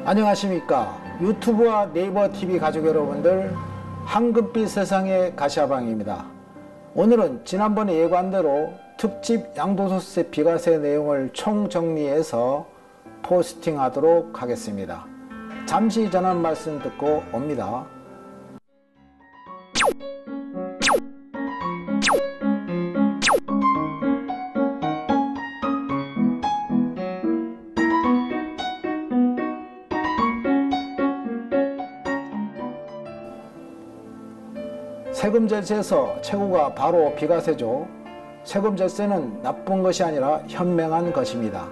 안녕하십니까. 유튜브와 네이버 TV 가족 여러분들, 황금빛 세상의 가시화방입니다. 오늘은 지난번에 예고한대로 특집 양도소득세 비과세 내용을 총정리해서 포스팅하도록 하겠습니다. 잠시 전한 말씀 듣고 옵니다. 세금 절세에서 최고가 바로 비과세죠. 세금 절세는 나쁜 것이 아니라 현명한 것입니다.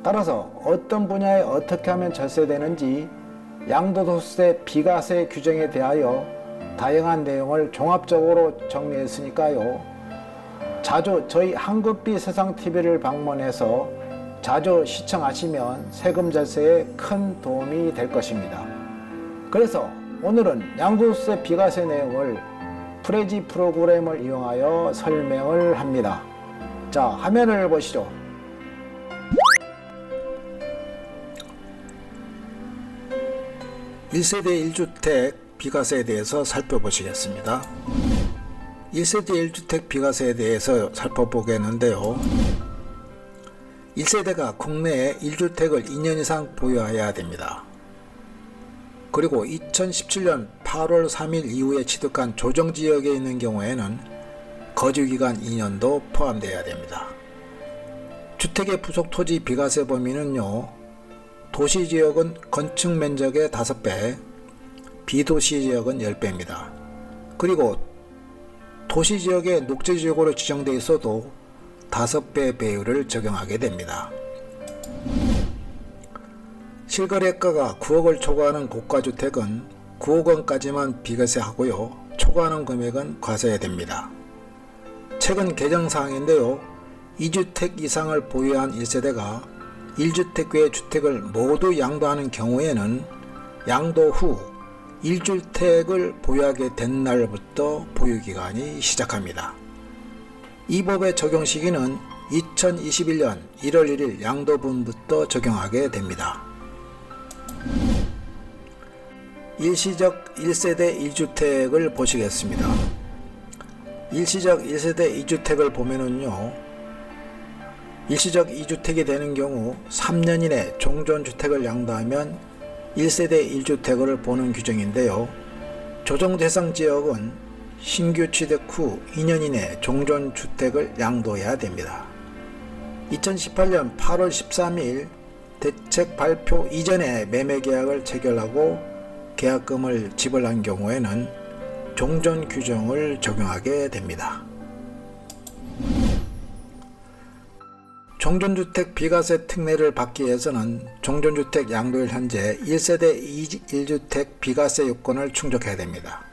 따라서 어떤 분야에 어떻게 하면 절세되는지 양도소득세 비과세 규정에 대하여 다양한 내용을 종합적으로 정리했으니까요. 자주 저희 황금빛 세상TV를 방문해서 자주 시청하시면 세금 절세에 큰 도움이 될 것입니다. 그래서 오늘은 양도소득세 비과세 내용을 프레지 프로그램을 이용하여 설명을 합니다. 자, 화면을 보시죠. (1세대 1주택) 비과세에 대해서 살펴보시겠습니다. 1세대 1주택 비과세에 대해서 살펴보겠는데요. 1세대가 국내에 1주택을 2년 이상 보유해야 됩니다. 그리고 2017년 8월 3일 이후에 취득한 조정지역에 있는 경우에는 거주기간 2년도 포함되어야 됩니다. 주택의 부속토지 비과세 범위는요, 도시지역은 건축면적의 5배, 비도시지역은 10배입니다. 그리고 도시지역의 녹지지역으로 지정되어 있어도 5배 배율을 적용하게 됩니다. 실거래가가 9억을 초과하는 고가주택은 9억 원까지만 비과세하고요. 초과하는 금액은 과세됩니다. 최근 개정사항인데요. 2주택 이상을 보유한 1세대가 1주택 외의 주택을 모두 양도하는 경우에는 양도 후 1주택을 보유하게 된 날부터 보유기간이 시작합니다. 이 법의 적용 시기는 2021년 1월 1일 양도분부터 적용하게 됩니다. 일시적 1세대 1주택을 보시겠습니다. 일시적 1세대 2주택을 보면은요, 일시적 2주택이 되는 경우 3년 이내 종전주택을 양도하면 1세대 1주택을 보는 규정인데요. 조정 대상 지역은 신규 취득 후 2년 이내 종전주택을 양도해야 됩니다. 2018년 8월 13일 대책 발표 이전에 매매계약을 체결하고 계약금을 지불한 경우에는 종전 규정을 적용하게 됩니다. 종전주택 비과세 특례를 받기 위해서는 종전주택 양도일 현재 1세대 1주택 비과세 요건을 충족해야 됩니다.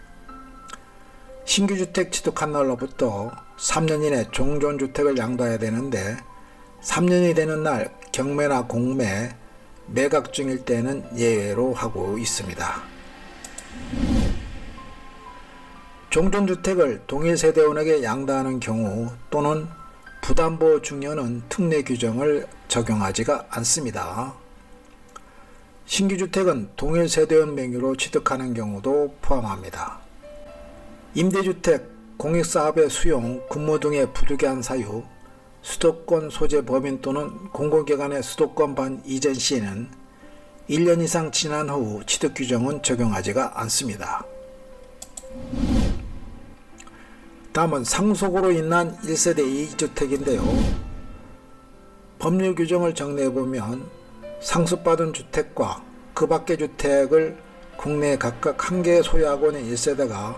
신규 주택 취득한 날로부터 3년 이내 종전주택을 양도해야 되는데 3년이 되는 날 경매나 공매, 매각 중일 때는 예외로 하고 있습니다. 종전주택을 동일 세대원에게 양도하는 경우 또는 부담보 중여는 특례 규정을 적용하지가 않습니다. 신규주택은 동일 세대원 명의로 취득하는 경우도 포함합니다. 임대주택, 공익사업의 수용, 근무 등의 부득이한 사유, 수도권 소재 법인 또는 공공기관의 수도권 반 이전 시에는 1년 이상 지난 후 취득 규정은 적용하지가 않습니다. 다음은 상속으로 인한 1세대 2주택인데요. 법률 규정을 정리해보면 상속받은 주택과 그 밖의 주택을 국내에 각각 1개 소유하고 있는 1세대가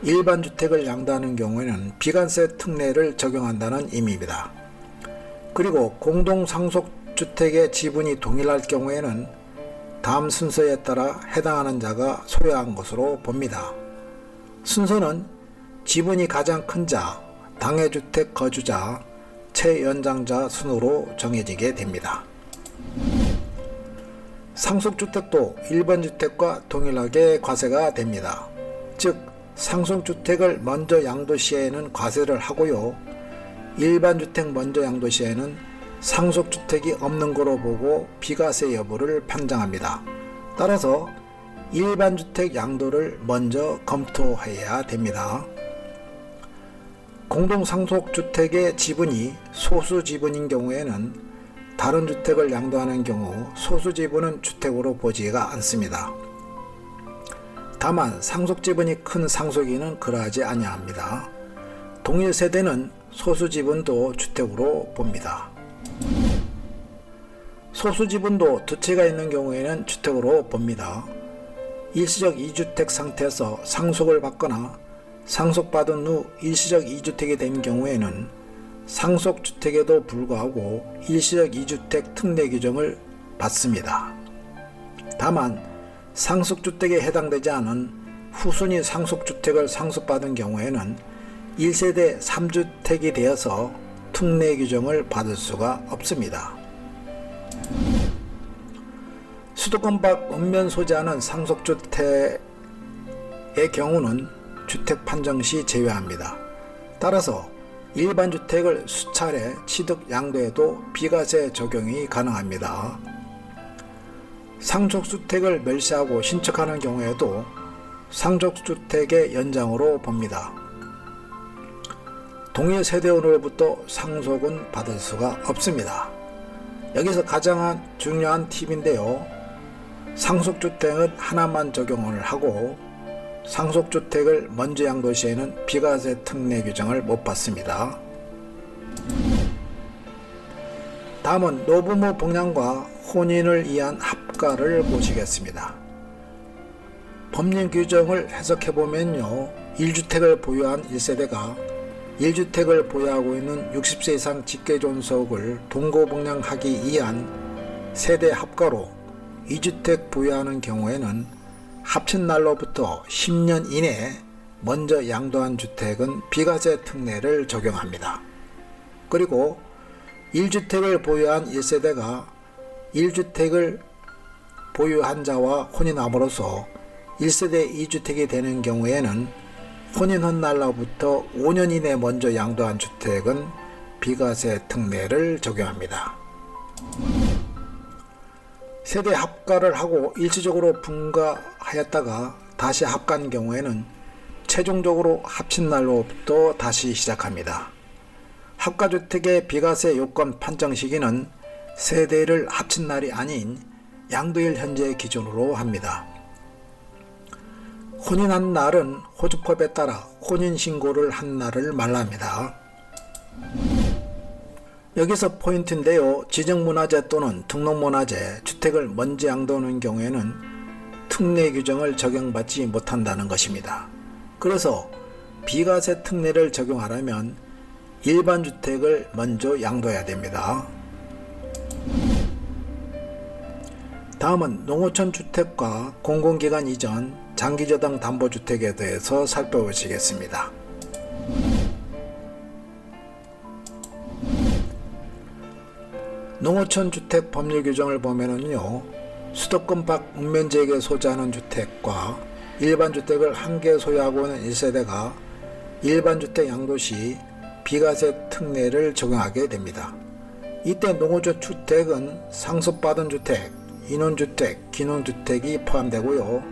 일반 주택을 양도하는 경우에는 비과세 특례를 적용한다는 의미입니다. 그리고 공동상속주택의 지분이 동일할 경우에는 다음 순서에 따라 해당하는 자가 소유한 것으로 봅니다. 순서는 지분이 가장 큰 자, 당해주택 거주자, 채연장자 순으로 정해지게 됩니다. 상속주택도 일반 주택과 동일하게 과세가 됩니다. 즉 상속주택을 먼저 양도 시에는 과세를 하고요. 일반 주택 먼저 양도 시에는 상속주택이 없는 거로 보고 비과세 여부를 판정합니다. 따라서 일반주택 양도를 먼저 검토해야 됩니다. 공동상속주택의 지분이 소수지분인 경우에는 다른 주택을 양도하는 경우 소수지분은 주택으로 보지가 않습니다. 다만 상속지분이 큰 상속인은 그러하지 아니합니다. 동일 세대는 소수지분도 주택으로 봅니다. 소수지분도 두 채가 있는 경우에는 주택으로 봅니다. 일시적 2주택 상태에서 상속을 받거나 상속받은 후 일시적 2주택이 된 경우에는 상속주택에도 불구하고 일시적 2주택 특례 규정을 받습니다. 다만 상속주택에 해당되지 않은 후순위 상속주택을 상속받은 경우에는 1세대 3주택이 되어서 특례 규정을 받을 수가 없습니다. 수도권 밖 읍면 소재하는 상속주택의 경우는 주택 판정 시 제외합니다. 따라서 일반 주택을 수차례 취득 양도해도 비과세 적용이 가능합니다. 상속주택을 멸시하고 신축하는 경우에도 상속주택의 연장으로 봅니다. 동일 세대원으로부터 상속은 받을 수가 없습니다. 여기서 가장 중요한 팁인데요. 상속주택은 하나만 적용을 하고 상속주택을 먼저 양도 시에는 비과세 특례 규정을 못 받습니다. 다음은 노부모 복양과 혼인을 위한 합가를 보시겠습니다. 법령 규정을 해석해보면요. 1주택을 보유한 1세대가 1주택을 보유하고 있는 60세 이상 직계존속을 동거복양하기 위한 세대 합가로 2주택 보유하는 경우에는 합친 날로부터 10년 이내에 먼저 양도한 주택은 비과세 특례를 적용합니다. 그리고 1주택을 보유한 1세대가 1주택을 보유한 자와 혼인함으로써 1세대 2주택이 되는 경우에는 혼인한 날로부터 5년 이내 먼저 양도한 주택은 비과세 특례를 적용합니다. 세대 합가를 하고 일시적으로 분가하였다가 다시 합가한 경우에는 최종적으로 합친 날로부터 다시 시작합니다. 합가주택의 비과세 요건 판정 시기는 세대를 합친 날이 아닌 양도일 현재 기준으로 합니다. 혼인한 날은 호주법에 따라 혼인신고를 한 날을 말합니다. 여기서 포인트인데요. 지정문화재 또는 등록문화재, 주택을 먼저 양도하는 경우에는 특례 규정을 적용받지 못한다는 것입니다. 그래서 비과세 특례를 적용하려면 일반 주택을 먼저 양도해야 됩니다. 다음은 농어촌 주택과 공공기관 이전, 장기저당 담보주택에 대해서 살펴보시겠습니다. 농어촌 주택 법률 규정을 보면은요, 수도권 밖 읍면지역에 소재하는 주택과 일반 주택을 한 개 소유하고 있는 1세대가 일반 주택 양도 시 비과세 특례를 적용하게 됩니다. 이때 농어촌 주택은 상속받은 주택, 인원주택, 기농주택이 포함되고요.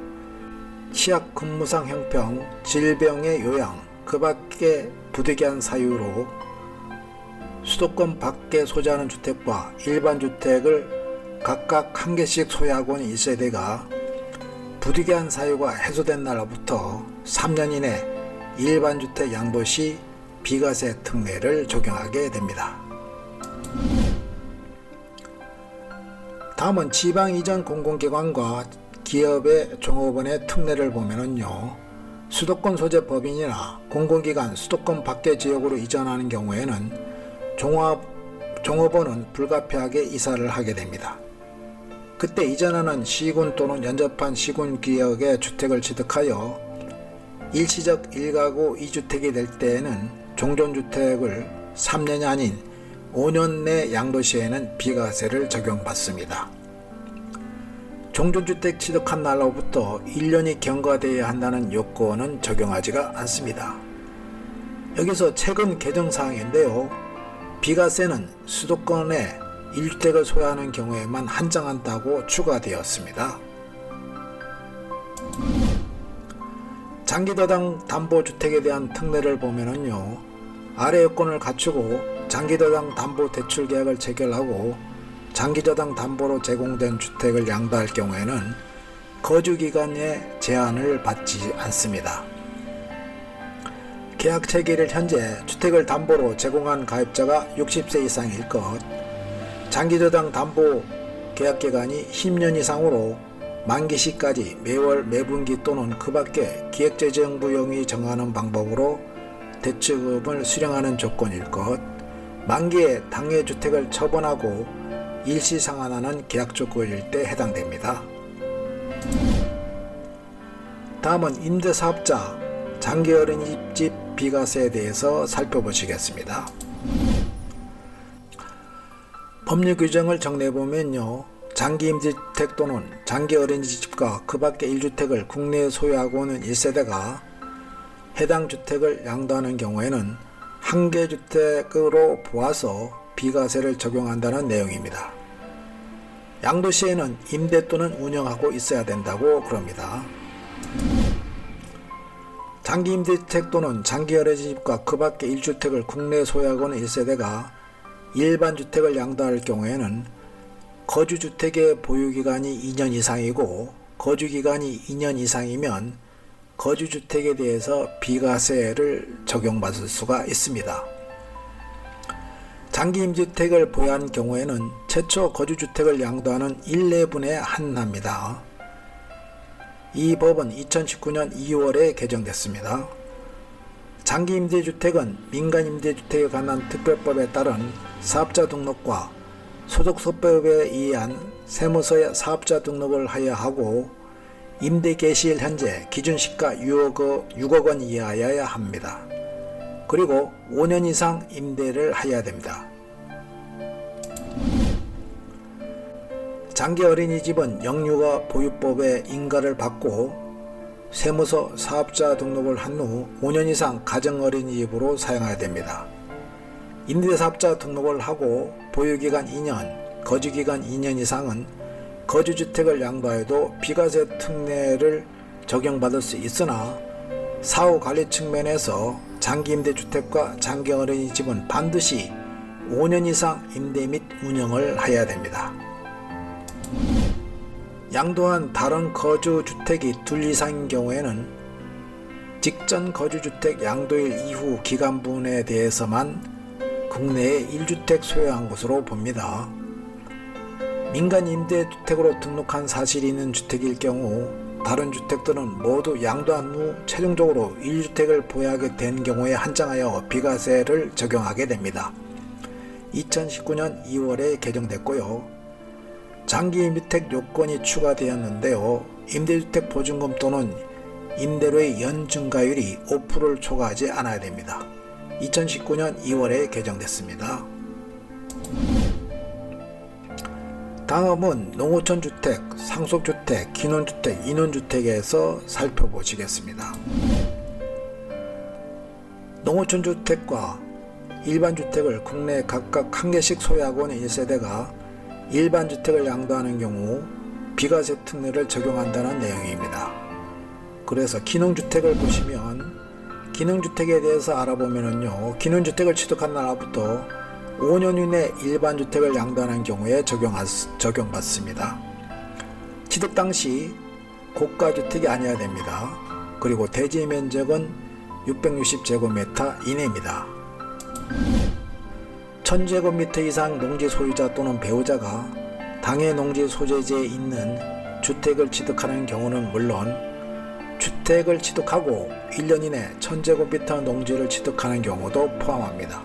치약 근무상 형평, 질병의 요양, 그 밖에 부득이한 사유로 수도권 밖에 소재하는 주택과 일반 주택을 각각 한 개씩 소유하고 있는 1세대가 부득이한 사유가 해소된 날로부터 3년 이내 일반 주택 양도 시 비과세 특례를 적용하게 됩니다. 다음은 지방 이전 공공기관과 기업의 종업원의 특례를 보면은요, 수도권 소재 법인이나 공공기관 수도권 밖의 지역으로 이전하는 경우에는 종업원은 불가피하게 이사를 하게 됩니다. 그때 이전하는 시군 또는 연접한 시군 지역의 주택을 취득하여 일시적 1가구 2주택이 될 때에는 종전주택을 3년이 아닌 5년 내 양도 시에는 비과세를 적용받습니다. 종전주택 취득한 날로부터 1년이 경과되어야 한다는 요건은 적용하지가 않습니다. 여기서 최근 개정사항인데요. 비과세는 수도권에 1주택을 소유하는 경우에만 한정한다고 추가되었습니다. 장기저당 담보주택에 대한 특례를 보면은요, 아래 요건을 갖추고 장기저당 담보대출 계약을 체결하고 장기저당 담보로 제공된 주택을 양도할 경우에는 거주기간에 제한을 받지 않습니다. 계약 체결일 현재 주택을 담보로 제공한 가입자가 60세 이상일 것, 장기저당 담보 계약기간이 10년 이상으로 만기 시까지 매월 매분기 또는 그 밖에 기획재정부용이 정하는 방법으로 대출금을 수령하는 조건일 것, 만기에 당해 주택을 처분하고 일시 상환하는 계약 조건일 때 해당됩니다. 다음은 임대사업자 장기 어린이집 비과세에 대해서 살펴보시겠습니다. 법률 규정을 정리해보면요, 장기 임대주택 또는 장기 어린이집과 그 밖의 1주택을 국내에 소유하고 있는 1세대가 해당 주택을 양도하는 경우에는 한개주택으로 보아서 비과세를 적용한다는 내용입니다. 양도 시에는 임대 또는 운영하고 있어야 된다고 그럽니다. 장기 임대주택 또는 장기 어린이집과 그 밖의 1주택을 국내에 소유하고 있는 1세대가 일반 주택을 양도할 경우에는 거주주택의 보유기간이 2년 이상이고 거주기간이 2년 이상이면 거주주택에 대해서 비과세를 적용받을 수가 있습니다. 장기 임대주택을 보유한 경우에는 최초 거주주택을 양도하는 1내분에 한합니다. 이 법은 2019년 2월에 개정됐습니다. 장기 임대주택은 민간임대주택에 관한 특별법에 따른 사업자 등록과 소득세법에 의한 세무서에 사업자 등록을 하여야 하고 임대 개시일 현재 기준시가 6억 원 이하여야 합니다. 그리고 5년 이상 임대를 하여야 됩니다. 장기 어린이집은 영유아 보유법에 인가를 받고 세무서 사업자 등록을 한 후 5년 이상 가정어린이집으로 사용해야 됩니다. 임대사업자 등록을 하고 보유기간 2년, 거주기간 2년 이상은 거주주택을 양도해도 비과세 특례를 적용받을 수 있으나 사후관리 측면에서 장기임대주택과 장기어린이집은 반드시 5년 이상 임대 및 운영을 해야 됩니다. 양도한 다른 거주주택이 둘 이상인 경우에는 직전 거주주택 양도일 이후 기간분에 대해서만 국내에 1주택 소유한 것으로 봅니다. 민간 임대주택으로 등록한 사실이 있는 주택일 경우 다른 주택들은 모두 양도한 후 최종적으로 1주택을 보유하게 된 경우에 한정하여 비과세를 적용하게 됩니다. 2019년 2월에 개정됐고요. 장기 임대주택 요건이 추가되었는데요. 임대주택 보증금 또는 임대료의 연증가율이 5%를 초과하지 않아야 됩니다. 2019년 2월에 개정됐습니다. 다음은 농어촌주택, 상속주택, 기농주택, 인원주택에서 살펴보시겠습니다. 농어촌주택과 일반주택을 국내에 각각 한 개씩 소유하고 있는 1세대가 일반주택을 양도하는 경우 비과세 특례를 적용한다는 내용입니다. 그래서 기농주택을 보시면 기농주택에 대해서 알아보면요, 기농주택을 취득한 날부터 5년 이내 일반주택을 양도하는 경우에 적용받습니다. 취득 당시 고가주택이 아니어야 됩니다. 그리고 대지 면적은 660제곱미터 이내입니다. 1000제곱미터 이상 농지 소유자 또는 배우자가 당해 농지 소재지에 있는 주택을 취득하는 경우는 물론 주택을 취득하고 1년 이내 1000제곱미터 농지를 취득하는 경우도 포함합니다.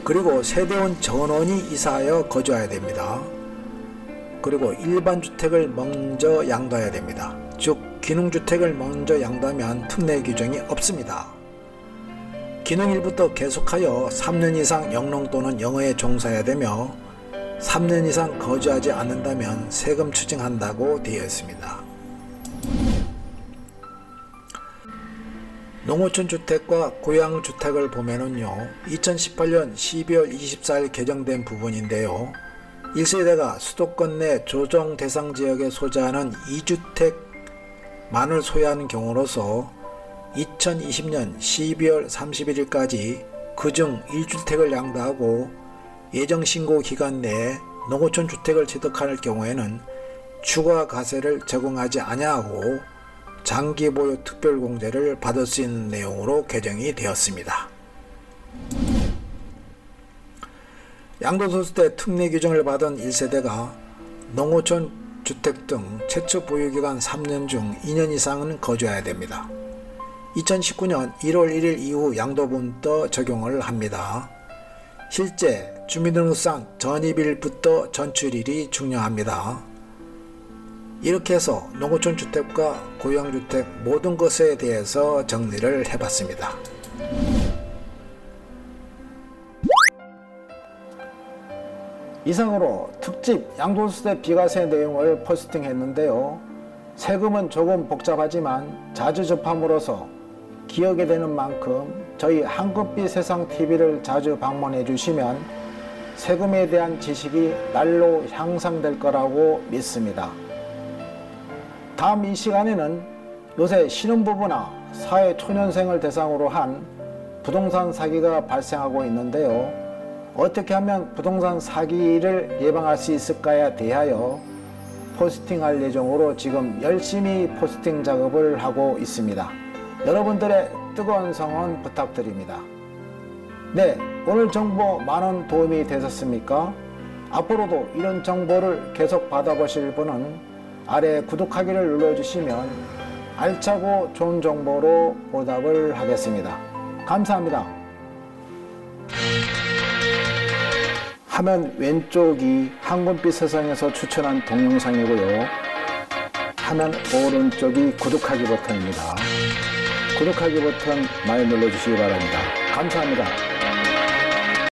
그리고 세대원 전원이 이사하여 거주해야 됩니다. 그리고 일반 주택을 먼저 양도해야 됩니다. 즉 기농주택을 먼저 양도하면 특례 규정이 없습니다. 기농 1부터 계속하여 3년 이상 영농 또는 영어에 종사해야 되며 3년 이상 거주하지 않는다면 세금 추징한다고 되어 있습니다. 농어촌 주택과 고양주택을 보면은요, 2018년 12월 24일 개정된 부분인데요. 1세대가 수도권 내 조정 대상 지역에 소재하는 2주택만을 소유하는 경우로서 2020년 12월 31일까지 그중 1주택을 양도하고 예정신고 기간 내에 농어촌 주택을 취득할 경우에는 추가 과세를 적용하지 아니하고 장기보유 특별공제를 받을 수 있는 내용으로 개정이 되었습니다. 양도소득세 특례 규정을 받은 1세대가 농어촌 주택 등 최초 보유기간 3년 중 2년 이상은 거주해야 됩니다. 2019년 1월 1일 이후 양도분부터 적용을 합니다. 실제 주민등록상 전입일부터 전출일이 중요합니다. 이렇게 해서 농어촌 주택과 고양주택 모든 것에 대해서 정리를 해봤습니다. 이상으로 특집 양도소득세 비과세 내용을 포스팅했는데요. 세금은 조금 복잡하지만 자주 접함으로써 기억에 되는 만큼 저희 황금빛 세상TV를 자주 방문해 주시면 세금에 대한 지식이 날로 향상될 거라고 믿습니다. 다음 이 시간에는 요새 신혼부부나 사회초년생을 대상으로 한 부동산 사기가 발생하고 있는데요. 어떻게 하면 부동산 사기를 예방할 수 있을까에 대하여 포스팅할 예정으로 지금 열심히 포스팅 작업을 하고 있습니다. 여러분들의 뜨거운 성원 부탁드립니다. 네, 오늘 정보 많은 도움이 되셨습니까? 앞으로도 이런 정보를 계속 받아보실 분은 아래 구독하기를 눌러주시면 알차고 좋은 정보로 보답을 하겠습니다. 감사합니다. 화면 왼쪽이 황금빛 세상에서 추천한 동영상이고요. 화면 오른쪽이 구독하기 버튼입니다. 구독하기 버튼 많이 눌러주시기 바랍니다. 감사합니다.